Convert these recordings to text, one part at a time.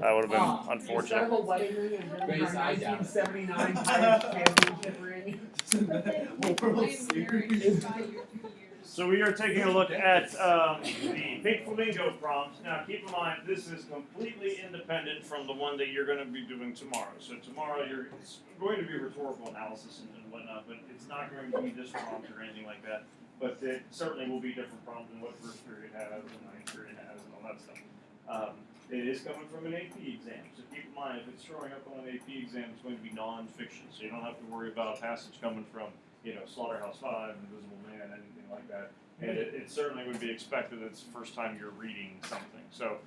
That would have been unfortunate. Instead of a wedding ring and then our 1979 championship ring. So we are taking a look at the PinkFlamingo prompts. Now keep in mind, this is completely independent from the one that you're going to be doing tomorrow. So tomorrow it's going to be rhetorical analysis and whatnot, but it's not going to be this prompt or anything like that. But it certainly will be different prompt than what first period has and ninth period has and all that stuff. It is coming from an AP exam, so keep in mind, if it's showing up on an AP exam, it's going to be non-fiction, so you don't have to worry about a passage coming from, Slaughterhouse 5, Invisible Man, anything like that. And it certainly would be expected that it's the first time you're reading something. So,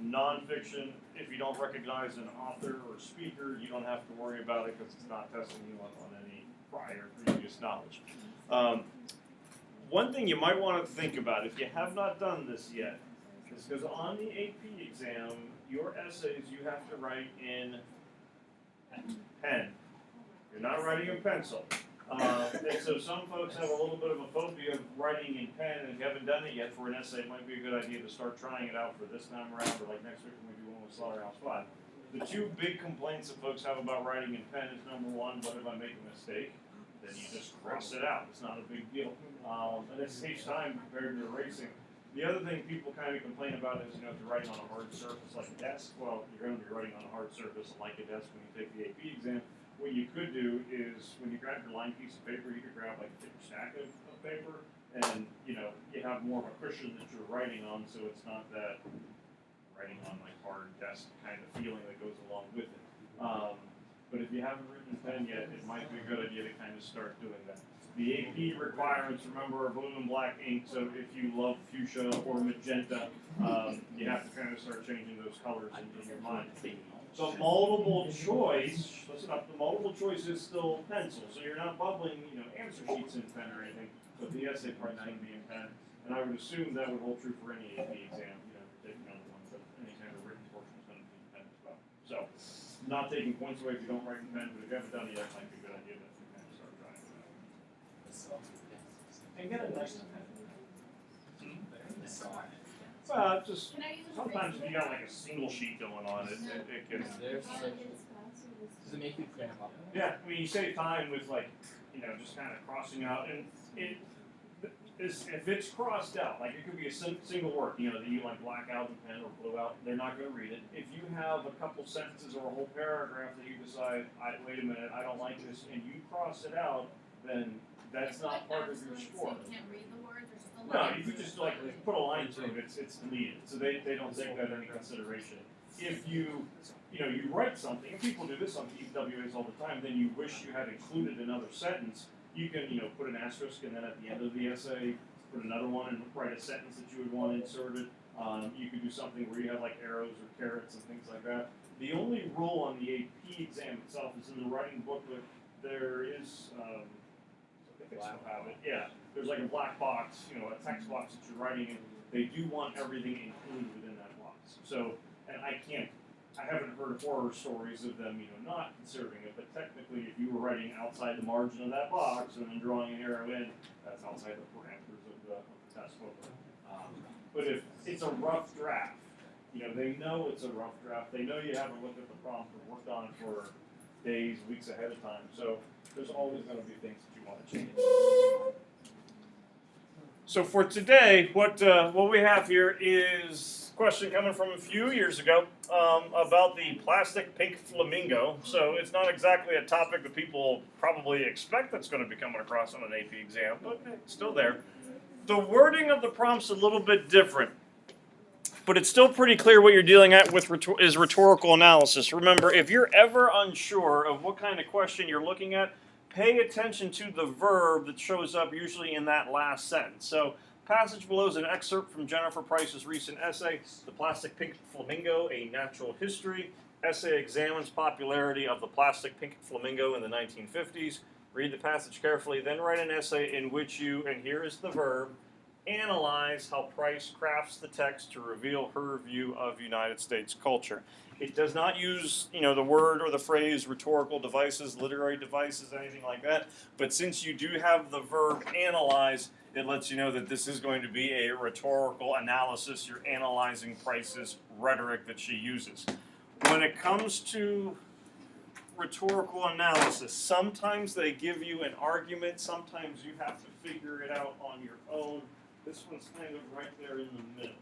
non-fiction, if you don't recognize an author or speaker, you don't have to worry about it because it's not testing you up on any prior previous knowledge. One thing you might want to think about, if you have not done this yet, is because on the AP exam, your essays you have to write in pen. You're not writing in pencil. And so some folks have a little bit of a phobia of writing in pen, and if you haven't done it yet for an essay, it might be a good idea to start trying it out for this time around, or like next week when we do one with Slaughterhouse 5. The two big complaints that folks have about writing in pen is, number one, what if I make a mistake? Then you just cross it out. It's not a big deal. And it saves time compared to erasing. The other thing people kind of complain about is, if you're writing on a hard surface like a desk, well, you're going to be writing on a hard surface like a desk when you take the AP exam. What you could do is, when you grab your lined piece of paper, you could grab like a thick stack of paper, and you have more of a cushion that you're writing on, so it's not that writing on like hard desk kind of feeling that goes along with it. But if you haven't written in pen yet, it might be a good idea to kind of start doing that. The AP requirements, remember, are blue and black ink, so if you love fuchsia or magenta, you have to kind of start changing those colors in your mind. So multiple choice, listen up, the multiple choice is still pencil, so you're not bubbling, answer sheets in pen or anything, but the essay part's going to be in pen. And I would assume that would hold true for any AP exam, taking on the ones that any kind of written portion is going to be in pen as well. So, not taking points away if you don't write in pen, but if you haven't done it yet, it might be a good idea to kind of start trying it out. And get a nice pen. Well, just sometimes if you got like a single sheet going on, it can. Does it make you cram up? Yeah, I mean, you save time with just kind of crossing out, and if it's crossed out, like it could be a single word, that you like black out in pen or blue out, they're not going to read it. If you have a couple sentences or a whole paragraph that you decide, wait a minute, I don't like this, and you cross it out, then that's not part of your score. So you can't read the words, or just the No, lines? you could just put a line through it, it's deleted, so they don't take that into consideration. If you write something, and people do this on PWAs all the time, then you wish you had included another sentence, you can, put an asterisk and then at the end of the essay, put another one and write a sentence that you would want inserted. You could do something where you have like arrows or carrots and things like that. The only rule on the AP exam itself is in the writing booklet, there is, I think they still have it, yeah. There's like a black box, a text box that you're writing in. They do want everything included within that box. So, and I haven't heard of horror stories of them, not considering it, but technically if you were writing outside the margin of that box and then drawing an arrow in, that's outside the parameters of the test booklet. But if it's a rough draft, they know it's a rough draft. They know you haven't looked at the prompt or worked on it for days, weeks ahead of time. So there's always going to be things that you want to change. So for today, what we have here is a question coming from a few years ago about the plastic PinkFlamingo. So it's not exactly a topic that people probably expect that's going to be coming across on an AP exam, but it's still there. The wording of the prompt's a little bit different, but it's still pretty clear what you're dealing with is rhetorical analysis. Remember, if you're ever unsure of what kind of question you're looking at, pay attention to the verb that shows up usually in that last sentence. So, passage below is an excerpt from Jennifer Price's recent essay, The Plastic Pink Flamingo, A Natural History. Essay examines popularity of the plastic pink flamingo in the 1950s. Read the passage carefully, then write an essay in which you, and here is the verb, analyze how Price crafts the text to reveal her view of United States culture. It does not use, the word or the phrase rhetorical devices, literary devices, anything like that. But since you do have the verb analyze, it lets you know that this is going to be a rhetorical analysis. You're analyzing Price's rhetoric that she uses. When it comes to rhetorical analysis, sometimes they give you an argument, sometimes you have to figure it out on your own. This one's kind of right there in the middle.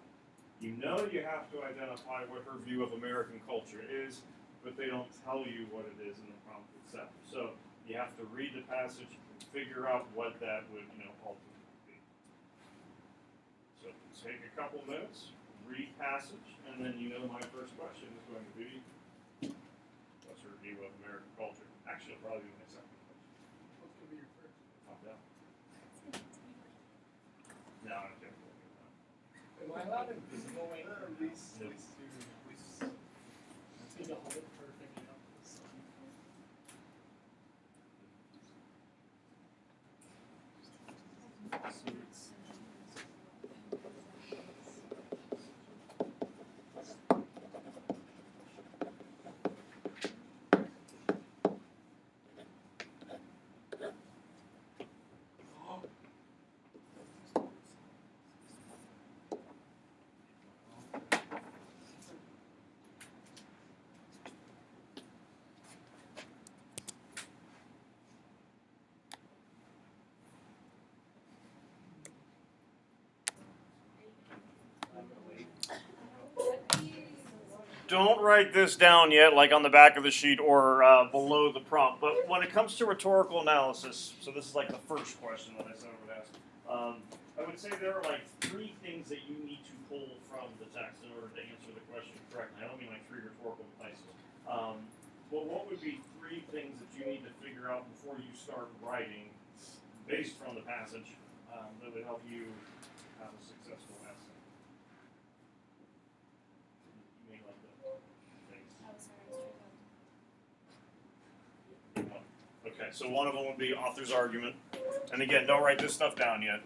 You know you have to identify what her view of American culture is, but they don't tell you what it is in the prompt itself. So you have to read the passage and figure out what that would, ultimately be. So take a couple minutes, read passage, and then my first question is going to be, what's her view of American culture? Actually, it'll probably be my second question. What's going to be your first? Find out. No, I don't care. Am I allowed invisible link or at least to need to hold it perfect up to the sun? Don't write this down yet, like on the back of the sheet or below the prompt. But when it comes to rhetorical analysis, so this is like the first question that I said I would ask. I would say there are like 3 things that you need to pull from the text in order to answer the question correctly. I don't mean like 3 rhetorical devices. Well, what would be 3 things that you need to figure out before you start writing, based from the passage, that would help you have a successful essay? You may like the things. Okay, so one of them would be author's argument. And again, don't write this stuff down yet.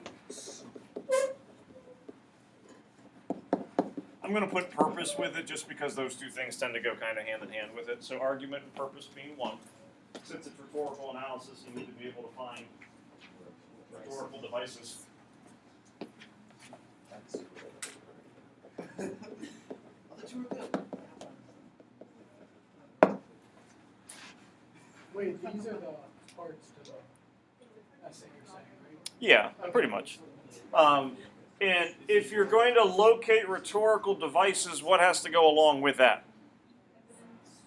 I'm going to put purpose with it just because those 2 things tend to go kind of hand in hand with it. So argument and purpose being 1. Since it's rhetorical analysis, you need to be able to find rhetorical devices. Wait, these are the parts to the essay you're saying, right? Yeah, pretty much. And if you're going to locate rhetorical devices, what has to go along with that?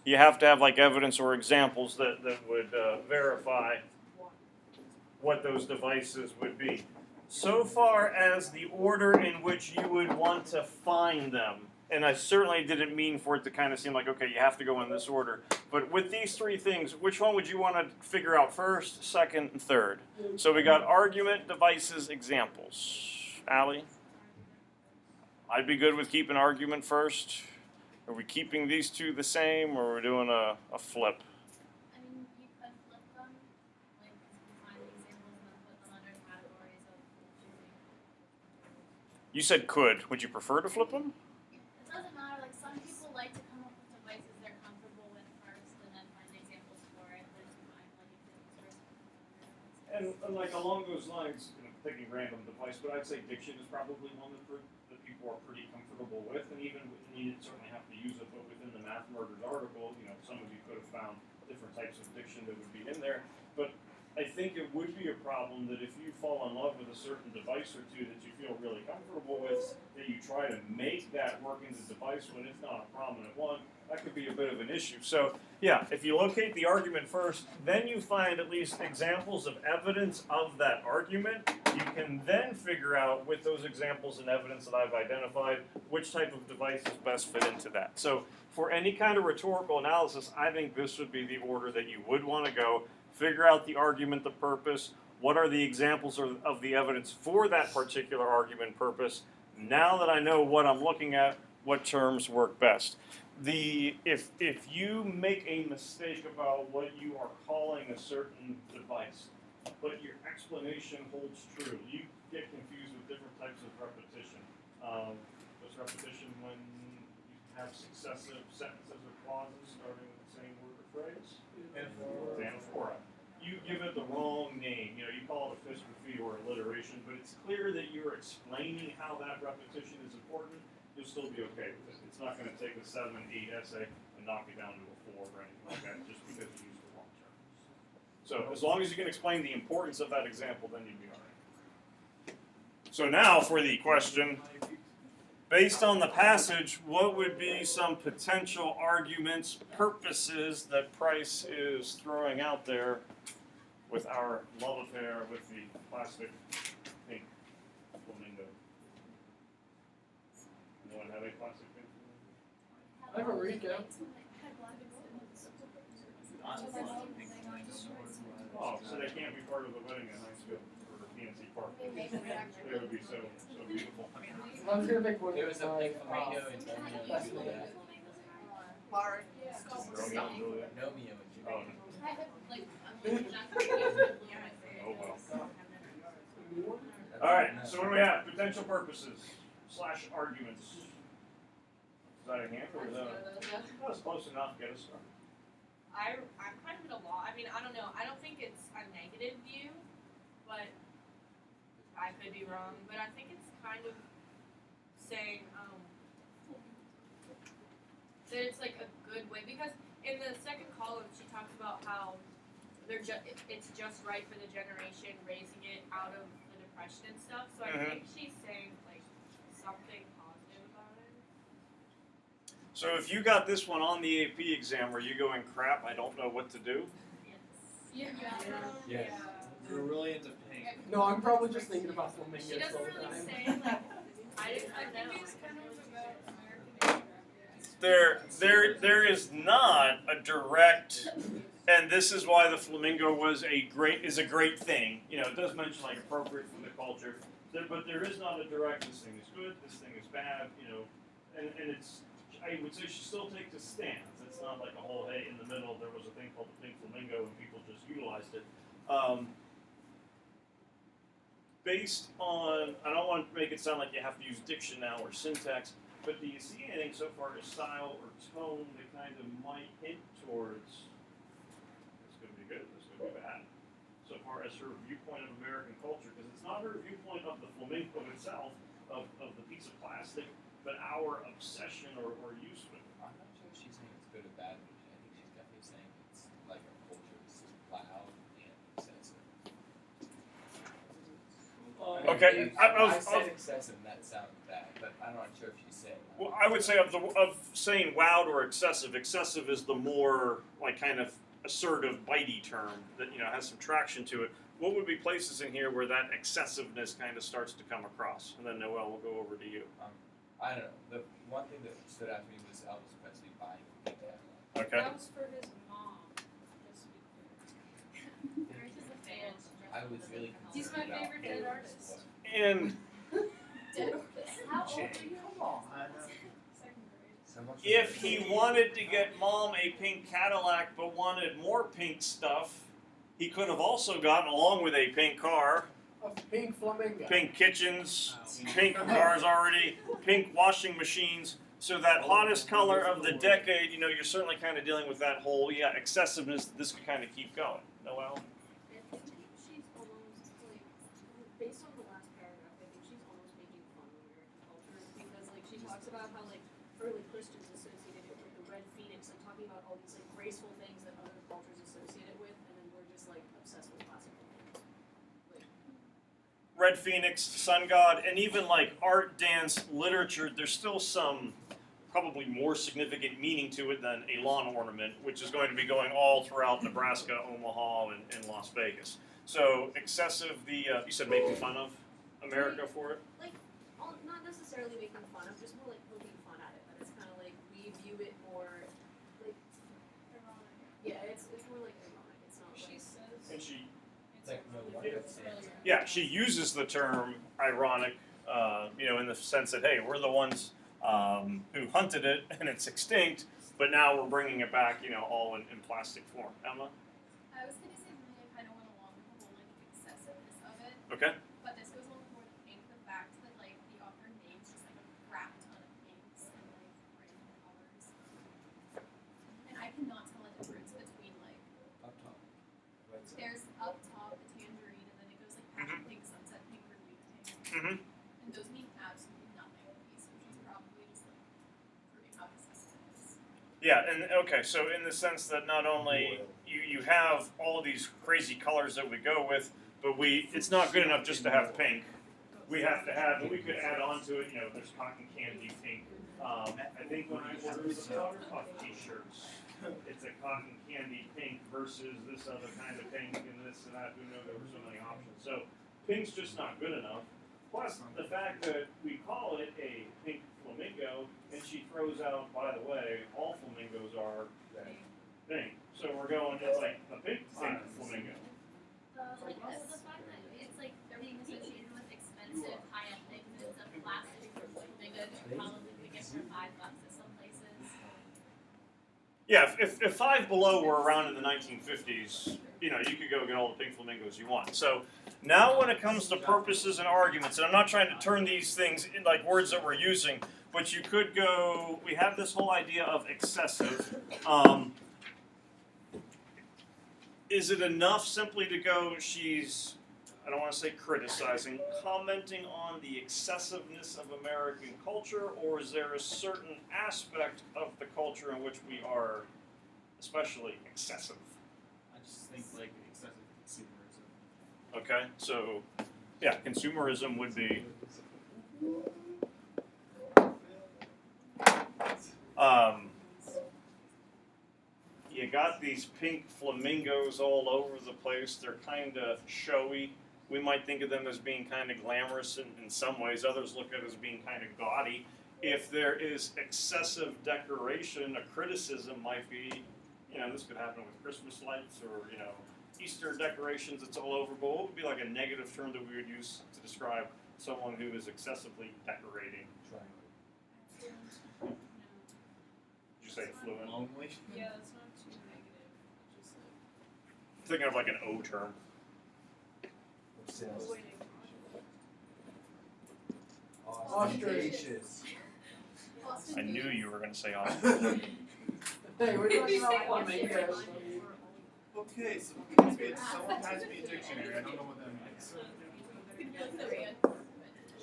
You have to have like evidence or examples that would verify what those devices would be. So far as the order in which you would want to find them, and I certainly didn't mean for it to kind of seem like, okay, you have to go in this order. But with these 3 things, which one would you want to figure out first, second, and third? So we got argument, devices, examples. Allie? I'd be good with keeping argument first. Are we keeping these 2 the same, or are we doing a flip? I mean, you could flip them, like, you find the examples and then put them under categories of choosing. You said could. Would you prefer to flip them? It doesn't matter, like, some people like to come up with devices they're comfortable with first and then find examples for it, then you find, like, examples first. And like along those lines, picking random device, but I'd say diction is probably one that people are pretty comfortable with, and even you didn't certainly have to use it, but within the Math Murders article, some of you could have found different types of diction that would be in there. But I think it would be a problem that if you fall in love with a certain device or 2 that you feel really comfortable with, that you try to make that work into the device when it's not a prominent one, that could be a bit of an issue. So yeah, if you locate the argument first, then you find at least examples of evidence of that argument, you can then figure out with those examples and evidence that I've identified which type of devices best fit into that. So for any kind of rhetorical analysis, I think this would be the order that you would want to go. Figure out the argument, the purpose, what are the examples of the evidence for that particular argument purpose. Now that I know what I'm looking at, what terms work best. If you make a mistake about what you are calling a certain device, but your explanation holds true, you get confused with different types of repetition. What's repetition when you have successive sentences or clauses starting with the same word or phrase? Anaphora. you give it the wrong name. You know, you call it a fistrophy or alliteration, but it's clear that you're explaining how that repetition is important. You'll still be okay with it. It's not going to take a 7, 8 essay and knock it down to a 4 or anything like that, just because you used the wrong term. So as long as you can explain the importance of that example, then you'd be all right. So now for the question. Based on the passage, what would be some potential arguments, purposes that Price is throwing out there with our love affair with the plastic pink flamingo? Anyone have a plastic pink flamingo? I have a recap. Oh, so they can't be part of the wedding at high school or PNC Park. They would be so beautiful. I was gonna make one. There was a PinkFlamingo and Romeo and Juliet. Romeo and Juliet. Romeo and Juliet. Oh, I have like oh well. All right. So what do we have? Potential purposes / arguments. Is that a hand or is that? That's close enough. Get us started. I'm kind of at a law. I mean, I don't know. I don't think it's a negative view, but I could be wrong. But I think it's kind of saying that it's like a good way, because in the second column she talks about how it's just right for the generation, raising it out of the depression and stuff. So I think she's saying like something positive about it. So if you got this one on the AP exam, were you going, crap, I don't know what to do? Yes. Yes. We're really into pink. No, I'm probably just thinking about flamingos She doesn't all the really time. say like I think it's kind of about American There is not a direct, and this is why the flamingo was a great thing. You know, it does mention like appropriate for the culture, but there is not a direct. This thing is good. This thing is bad. You know, and it's. I would say she still takes a stance. It's not like a whole hey in the middle. There was a thing called the pink flamingo, and people just utilized it. Based on, I don't want to make it sound like you have to use diction now or syntax, but do you see anything so far as style or tone that kind of might hint towards this could be good, this could be bad? So far as her viewpoint of American culture, because it's not her viewpoint of the flamingo itself, of the piece of plastic, but our obsession or use with it. I'm not sure if she's saying it's good or bad, but I think she's definitely saying it's like our culture is loud and excessive. Okay, I said excessive and that sounded bad, but I'm not sure if she's saying that. Well, I would say of saying loud or excessive. Excessive is the more like kind of assertive, bitey term that has some traction to it. What would be places in here where that excessiveness kind of starts to come across? And then Noelle, we'll go over to you. I don't know. The one thing that stood out to me was Elvis Presley buying a pink Cadillac. Okay. That was for his mom. Just to be clear. Grace is a fan. I was really He's concerned my about favorite dead Elvis artist. was- And Dead artist. How old are you? Second grade. Someone should- if he wanted to get mom a pink Cadillac but wanted more pink stuff, he could have also gotten along with a pink car, A pink flamingo. pink kitchens, pink cars already, pink washing machines. So that hottest color of the decade, you're certainly kind of dealing with that whole, excessiveness that this could kind of keep going. Noelle? I think she's almost like, based on the last paragraph, I think she's almost making fun of American culture, because like she talks about how like early Christians associated it with the red phoenix, and talking about all these like graceful things that other cultures associate it with, and then we're just like obsessed with classical things. Like, Red Phoenix, Sun God, and even like art, dance, literature, there's still some probably more significant meaning to it than a lawn ornament, which is going to be going all throughout Nebraska, Omaha, and Las Vegas. So excessive, you said making fun of America for it? like, not necessarily making fun of, just more like poking fun at it. But it's kind of like we view it more like, it's more like ironic. It's not She like. says And she, it's Like, no really wonder good it's for earlier. yeah, she uses the term ironic, in the sense that, hey, we're the ones who hunted it and it's extinct, but now we're bringing it back, all in plastic form. Emma? I was gonna say Maria kind of went along with the whole like excessiveness of it, Okay. but this goes along with pink. The fact that like the author names just like a crap ton of pinks and like random colors, and I cannot tell a difference between like Up top. Right side. there's Yeah, and okay, so in the sense that not only you have all these crazy colors that we go with, but it's not good enough just to have pink. We have to have, and we could add on to it, there's cotton candy pink. I think when I ordered the Powder Puff t-shirts, it's a cotton candy pink versus this other kind of pink and this and that. Who knew there were so many options? So pink's just not good enough. Plus the fact that we call it a pink flamingo, and she throws out, by the way, all flamingos are pink. So we're going, it's like a pink flamingo. The fact that it's like being associated with expensive high-end things, and it's a plastic flamingo that you probably could get for $5 at some places. Yeah, if Five Below were around in the 1950s, you could go get all the pink flamingos you want. So now when it comes to purposes and arguments, and I'm not trying to turn these things in like words that we're using, but you could go, we have this whole idea of excessive. Is it enough simply to go, she's, I don't want to say criticizing, commenting on the excessiveness of American culture, or is there a certain aspect of the culture in which we are especially excessive? I just think like excessive consumerism. Okay, so yeah, consumerism would be. You got these pink flamingos all over the place. They're kind of showy. We might think of them as being kind of glamorous in some ways. Others look at it as being kind of gaudy. If there is excessive decoration, a criticism might be, this could happen with Christmas lights or, Easter decorations. It's all over. But what would be like a negative term that we would use to describe someone who is excessively decorating? Did you say fluent? Lonely. Yeah, it's not too negative. Just like I'm thinking of like an O term. avoiding. Ostentatious. I knew you were going to say Austin. Hey, we're talking about flamingos. Okay, someone has me a dictionary. I don't know what that means.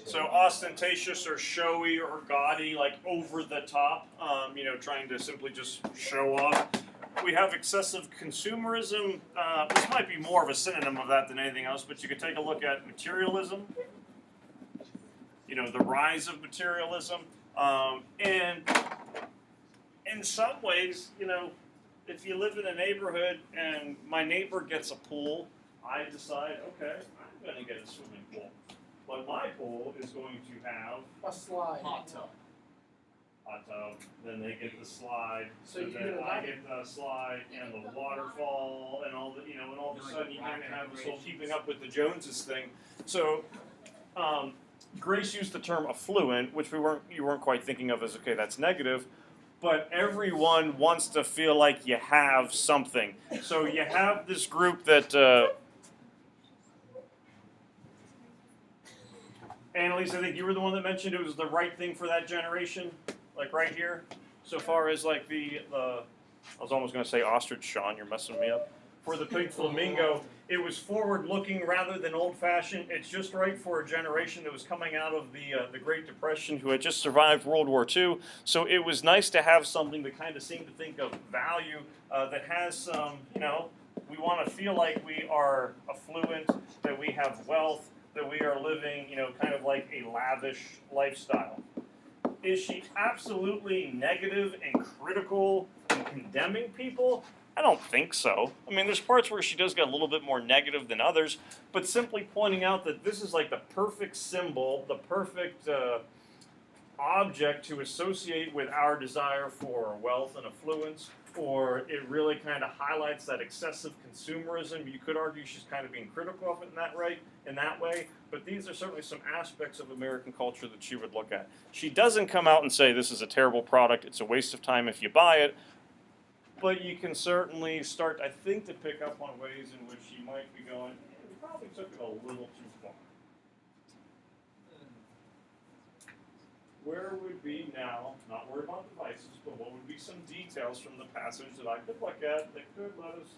So ostentatious or showy or gaudy, like over the top, trying to simply just show off. We have excessive consumerism. This might be more of a synonym of that than anything else, but you could take a look at materialism. The rise of materialism. And in some ways, if you live in a neighborhood and my neighbor gets a pool, I decide, okay, I'm going to get a swimming pool. But my pool is going to have A slide. Hot tub. hot tub, then they get the slide, So so you then get a I lot- get the slide and the waterfall and all the, and all of a sudden you're going to have this whole keeping up with the Joneses thing. So, Grace used the term affluent, which you weren't quite thinking of as, okay, that's negative, but everyone wants to feel like you have something. So you have this group that, Annalise, I think you were the one that mentioned it was the right thing for that generation, like right here, so far as like I was almost going to say ostrich, Sean, you're messing me up. For the pink flamingo, it was forward-looking rather than old-fashioned. It's just right for a generation that was coming out of the Great Depression, who had just survived World War II. So it was nice to have something that kind of seemed to think of value, that has some, we want to feel like we are affluent, that we have wealth, that we are living, kind of like a lavish lifestyle. Is she absolutely negative and critical and condemning people? I don't think so. I mean, there's parts where she does get a little bit more negative than others, but simply pointing out that this is like the perfect symbol, the perfect object to associate with our desire for wealth and affluence, or it really kind of highlights that excessive consumerism. You could argue she's kind of being critical of it in that way, but these are certainly some aspects of American culture that she would look at. She doesn't come out and say this is a terrible product, it's a waste of time if you buy it, but you can certainly start, I think, to pick up on ways in which she might be going, we probably took it a little too far. Where would be now, not worried about devices, but what would be some details from the passage that I could look at that could let us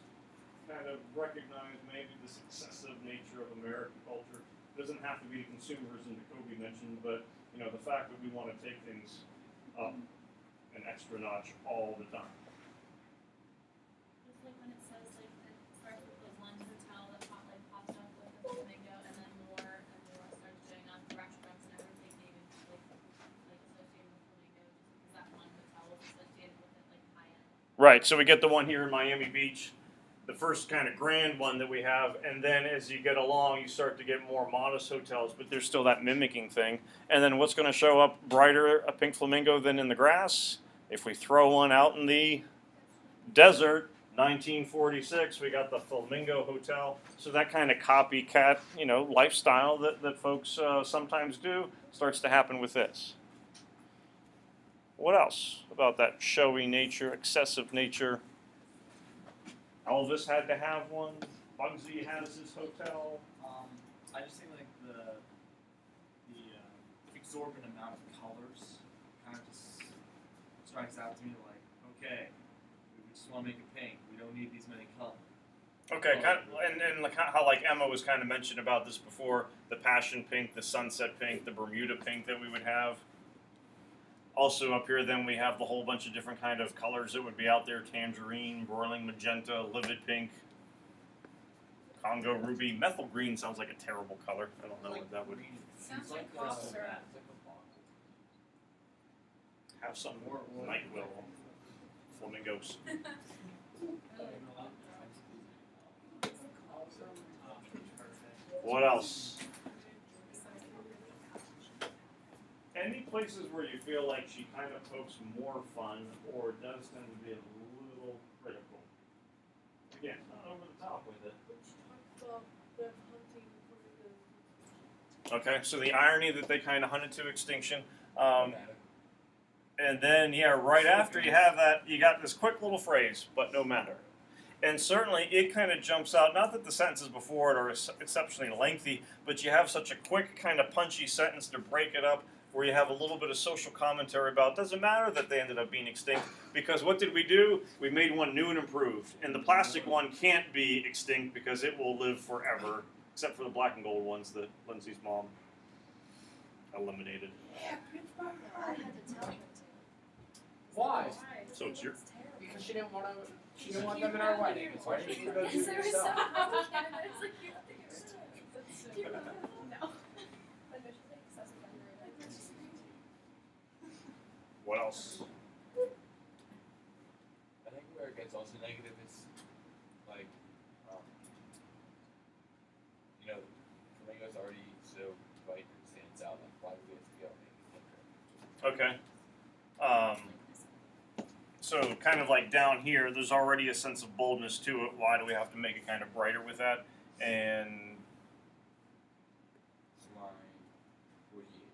kind of recognize maybe this excessive nature of American culture? It doesn't have to be the consumerism that Kobe mentioned, but the fact that we want to take things up an extra extra notch all the time. Just like when it says like it starts with the one hotel that pops up with the flamingo, and then more and more starts doing on restaurants and everything being like associated with flamingo, just because that one hotel was associated with it like high end. Right, so we get the one here in Miami Beach, the first kind of grand one that we have, and then as you get along, you start to get more modest hotels, but there's still that mimicking thing. And then what's going to show up brighter, a pink flamingo, than in the grass? If we throw one out in the desert, 1946, we got the Flamingo Hotel. So that kind of copycat, lifestyle that folks sometimes do starts to happen with this. What else about that showy nature, excessive nature? Elvis had to have one. Bugsy has his hotel. I just think like the exorbitant amount of colors kind of just strikes out to me like, okay, we just want to make it pink. We don't need these many colors. Okay, and like how like Emma was kind of mentioned about this before, the passion pink, the sunset pink, the Bermuda pink that we would have. Also up here then we have the whole bunch of different kind of colors that would be out there, tangerine, broiling magenta, livid pink, Congo ruby, methyl green sounds like a terrible color. I don't know what that would Sounds like cough syrup. have some night will flamingos. What else? Any places where you feel like she kind of pokes more fun or does tend to be a little critical? Again, not over the top with it. Okay, so the irony that they kind of hunted to extinction. And then, right after you have that, you got this quick little phrase, but no matter. And certainly it kind of jumps out, not that the sentences before it are exceptionally lengthy, but you have such a quick kind of punchy sentence to break it up, where you have a little bit of social commentary about, doesn't matter that they ended up being extinct, because what did we do? We made one new and improved. And the plastic one can't be extinct because it will live forever, except for the black and gold ones that Lindsay's mom eliminated. I had to tell her to. Why? So it's your... Because she didn't want them in our wedding. That's why she didn't go do Because it there was herself. some it's like you have to get rid of it. No. But no, she's like obsessive over it. What else? I think where it gets also negative is like, Flamingo's already so bright and stands out. Like, why do we have to go make it thicker? Okay. So kind of like down here, there's already a sense of boldness to it. Why do we have to make it kind of brighter with that? And It's line 48.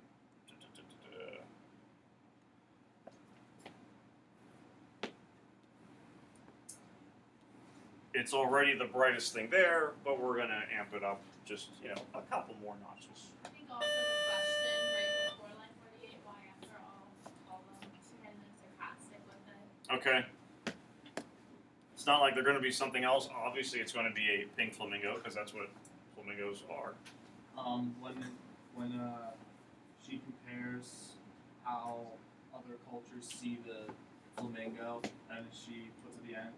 it's already the brightest thing there, but we're gonna amp it up just, a couple more notches. I think also the question right before line 48, why after all the and sarcastic with it. Okay. It's not like they're gonna be something else. Obviously it's gonna be a pink flamingo, because that's what flamingos are. When she compares how other cultures see the flamingo, and she puts at the end,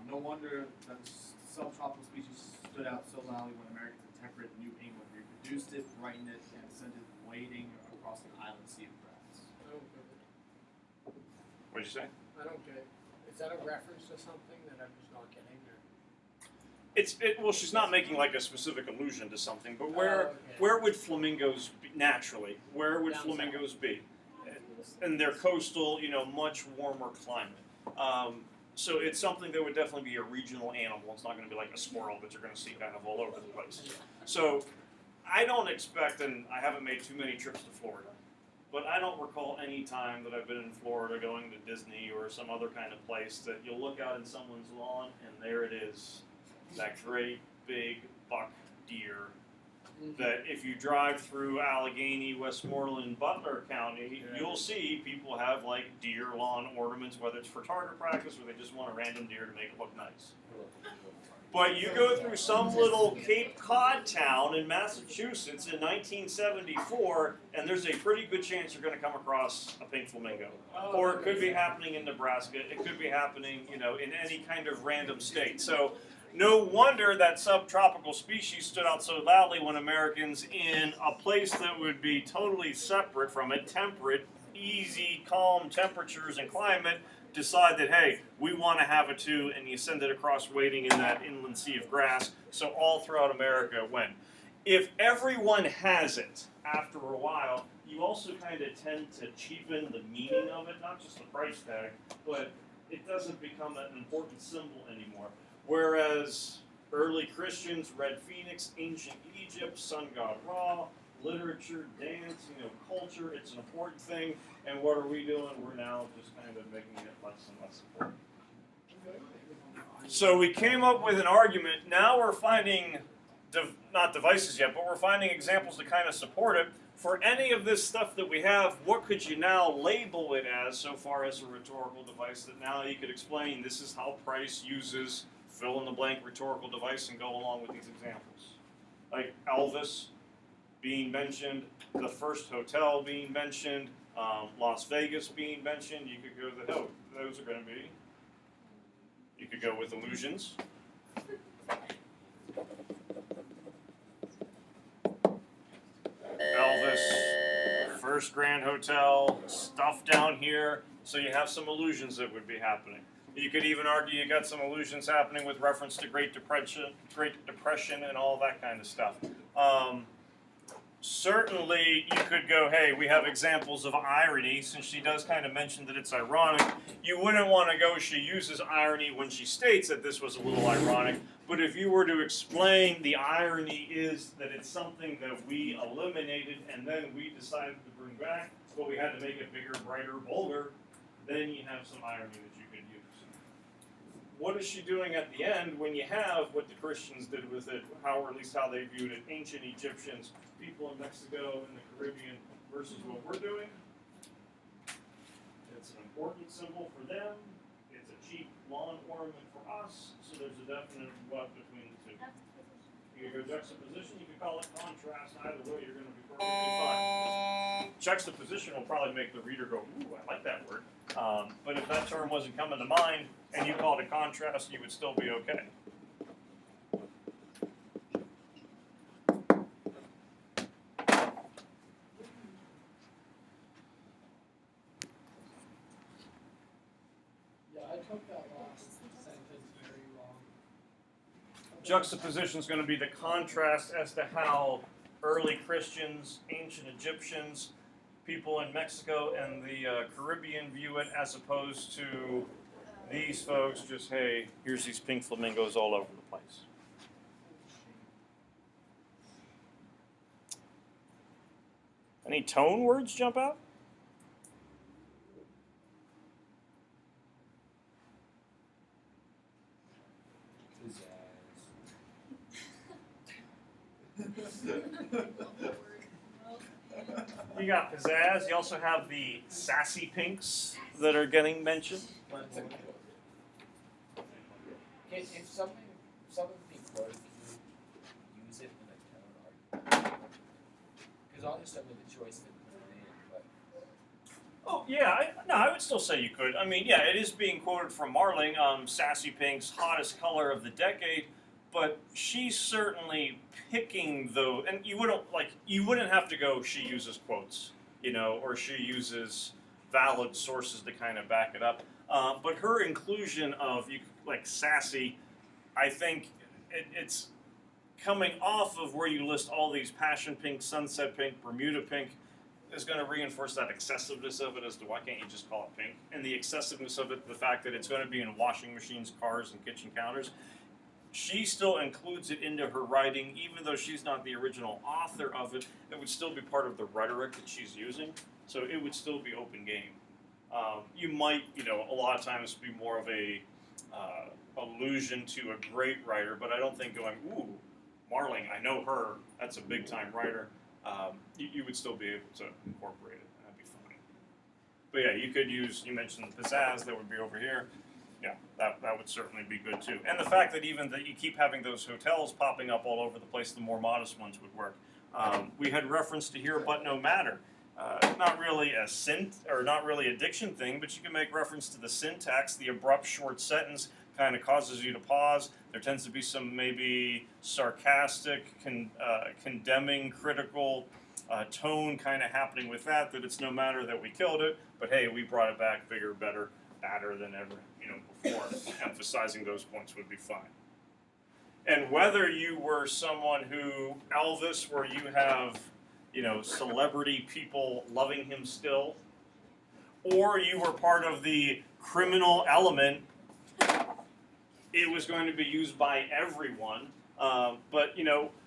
no wonder that the subtropical species stood out so loudly when Americans and temperate New England reproduced it, brightened it, and sent it wading across an island sea of grass. I don't get it. What'd you say? I don't get it. Is that a reference to something that I'm just not getting? Or? Well, she's not making like a specific allusion to something, but where okay. where would flamingos be naturally? Where would Down flamingos be? In their coastal, much warmer climate. So it's something that would definitely be a regional animal. It's not going to be like a squirrel that you're going to see kind of all over the place. So I don't expect, and I haven't made too many trips to Florida, but I don't recall any time that I've been in Florida going to Disney or some other kind of place that you'll look out in someone's lawn and there it is, that great big buck deer that if you drive through Allegheny, Westmoreland, Butler County, you'll see people have like deer lawn ornaments, whether it's for target practice or they just want a random deer to make it look nice. But you go through some little Cape Cod town in Massachusetts in 1974, and there's a pretty good chance you're going to come across a pink flamingo. Or it could be happening in Nebraska. It could be happening, in any kind of random state. So no wonder that subtropical species stood out so loudly when Americans in a place that would be totally separate from it, temperate, easy, calm temperatures and climate, decide that, hey, we want to have it too, and you send it across waiting in that inland sea of grass. So all throughout America it went. If everyone has it, after a while, you also kind of tend to cheapen the meaning of it, not just the price tag, but it doesn't become an important symbol anymore. Whereas early Christians, red phoenix, ancient Egypt, sun god Ra, literature, dance, culture, it's an important thing. And what are we doing? We're now just kind of making it less and less important. So we came up with an argument. Now we're finding, not devices yet, but we're finding examples to kind of support it. For any of this stuff that we have, what could you now label it as so far as a rhetorical device that now you could explain this is how Price uses fill in the blank rhetorical device and go along with these examples. Like Elvis being mentioned, the first hotel being mentioned, Las Vegas being mentioned. You could go those are going to be. You could go with illusions. Elvis, first Grand Hotel, stuff down here. So you have some illusions that would be happening. You could even argue you got some illusions happening with reference to Great Depression and all that kind of stuff. Certainly, you could go, hey, we have examples of irony, since she does kind of mention that it's ironic. You wouldn't want to go, she uses irony when she states that this was a little ironic. But if you were to explain the irony is that it's something that we eliminated and then we decided to bring back, but we had to make it bigger, brighter, bolder, then you have some irony that you could use. What is she doing at the end when you have what the Christians did with it, or at least how they viewed it, ancient Egyptians, people in Mexico and the Caribbean versus what we're doing? It's an important symbol for them. It's a cheap lawn ornament for us. So there's a definite what between the two. You could go juxtaposition. You could call it contrast. Either way, you're going to be perfectly fine. Juxtaposition will probably make the reader go, ooh, I like that word. But if that term wasn't coming to mind and you called it contrast, you would still be okay. Yeah, I took that last sentence very wrong. Juxtaposition is going to be the contrast as to how early Christians, ancient Egyptians, people in Mexico and the Caribbean view it, as opposed to these folks just, hey, here's these pink flamingos all over the place. Any tone words jump out? You got pizzazz. You also have the sassy pinks that are getting mentioned. If something be quoted, can you use it in a tone argument? Because obviously I made the choice to put it in, but Oh, yeah. I would still say you could. I mean, yeah, it is being quoted from Marling, sassy pinks, hottest color of the decade. But she's certainly picking those, and you wouldn't have to go, she uses quotes, or she uses valid sources to kind of back it up. But her inclusion of sassy, I think it's coming off of where you list all these passion pink, sunset pink, Bermuda pink, is going to reinforce that excessiveness of it as to why can't you just call it pink? And the excessiveness of it, the fact that it's going to be in washing machines, cars, and kitchen counters. She still includes it into her writing, even though she's not the original author of it. It would still be part of the rhetoric that she's using, so it would still be open game. You might, a lot of times be more of a allusion to a great writer, but I don't think going, ooh, Marling, I know her, that's a big-time writer. You would still be able to incorporate it, and that'd be fine. But yeah, you could use, you mentioned the pizzazz, that would be over here. Yeah, that would certainly be good too. And the fact that even that you keep having those hotels popping up all over the place, the more modest ones would work. We had reference to here, but no matter. Not really a not really a diction thing, but you can make reference to the syntax. The abrupt short sentence kind of causes you to pause. There tends to be some maybe sarcastic, condemning, critical tone kind of happening with that. That it's no matter that we killed it, but hey, we brought it back bigger, better, badder than ever. Before. Emphasizing those points would be fine. And whether you were someone who Elvis, where you have celebrity people loving him still, or you were part of the criminal element, it was going to be used by everyone. But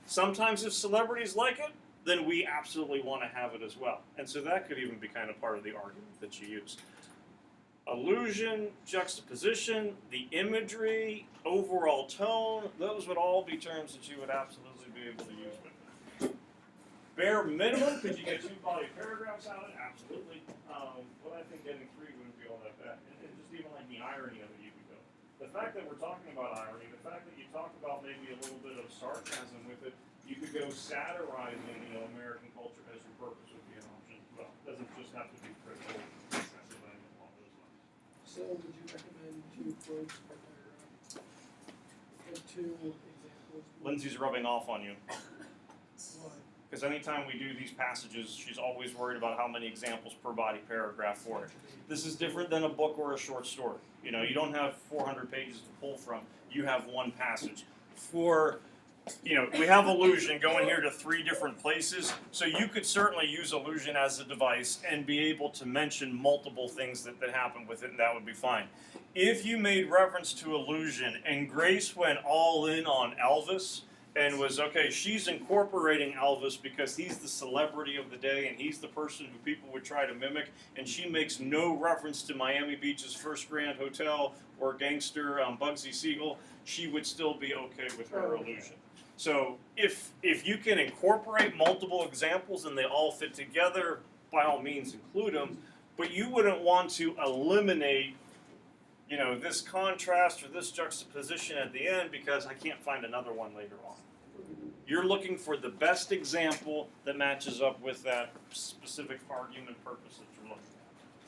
sometimes if celebrities like it, then we absolutely want to have it as well. And so that could even be kind of part of the argument that you use. Allusion, juxtaposition, the imagery, overall tone, those would all be terms that you would absolutely be able to use with it. Bare minimum, could you get 2 body paragraphs out of it? Absolutely. But I think getting 3 wouldn't be all that bad. And just even like the irony of it, you could go. The fact that we're talking about irony, the fact that you talk about maybe a little bit of sarcasm with it, you could go satirizing, American culture as your purpose would be an option as well. It doesn't just have to be critical. So would you recommend 2 quotes per paragraph? Or 2 examples? Lindsay's rubbing off on you. Why? Because anytime we do these passages, she's always worried about how many examples per body paragraph for it. This is different than a book or a short story. You don't have 400 pages to pull from. You have one passage. We have allusion going here to 3 different places, so you could certainly use allusion as a device and be able to mention multiple things that happen with it, and that would be fine. If you made reference to allusion and Grace went all in on Elvis and was, okay, she's incorporating Elvis because he's the celebrity of the day and he's the person who people would try to mimic, and she makes no reference to Miami Beach's First Grand Hotel or gangster Bugsy Siegel, she would still be okay with her allusion. So if you can incorporate multiple examples and they all fit together, by all means include them, but you wouldn't want to eliminate this contrast or this juxtaposition at the end because I can't find another one later on. You're looking for the best example that matches up with that specific argument purpose that you're looking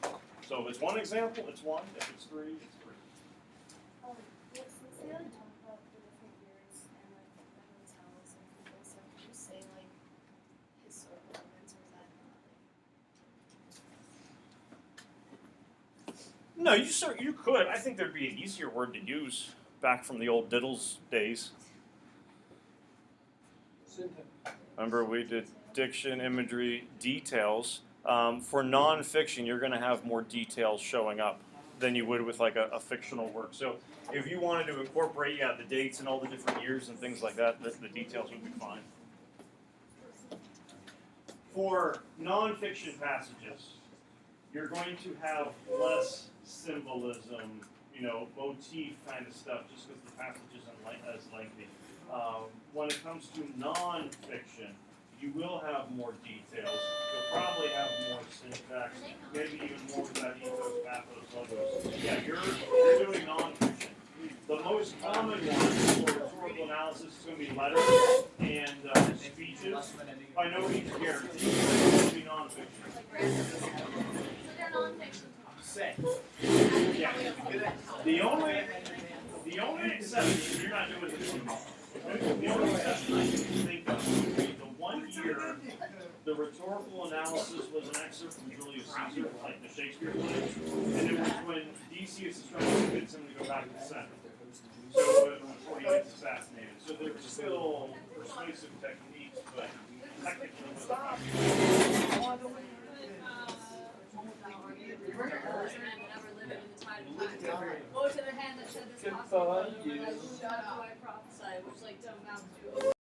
at. So if it's 1 example, it's 1. If it's 3, it's 3. Since they talk about the different years and like the hotels and people, so could you say like historical events, or is that not like? No, you could. I think there'd be an easier word to use back from the old Diddles days. Syntax. Remember, we did diction, imagery, details. For nonfiction, you're going to have more details showing up than you would with like a fictional work. So if you wanted to incorporate, the dates and all the different years and things like that, the details would be fine. For nonfiction passages, you're going to have less symbolism, motif kind of stuff, just because the passage isn't as lengthy. When it comes to nonfiction, you will have more details. You'll probably have more syntax, maybe even more of that ethos, pathos, logos. Yeah, you're doing nonfiction. The most common one for rhetorical analysis is going to be letters and speeches. By no means guaranteed, but it's going to be nonfiction. So they're nonfiction. Yeah. The only exception, you're not doing this one. The only exception I can think of would be the 1 year the rhetorical analysis was an excerpt from Julius Caesar, like the Shakespeare play, and it was when Decius is trying to convince him to go back to the Senate. So before he gets assassinated. So there were still persuasive techniques, but technically it was not. What was the other hand that said this possible? Like, who died, who I prophesy, which like dumb mountains do.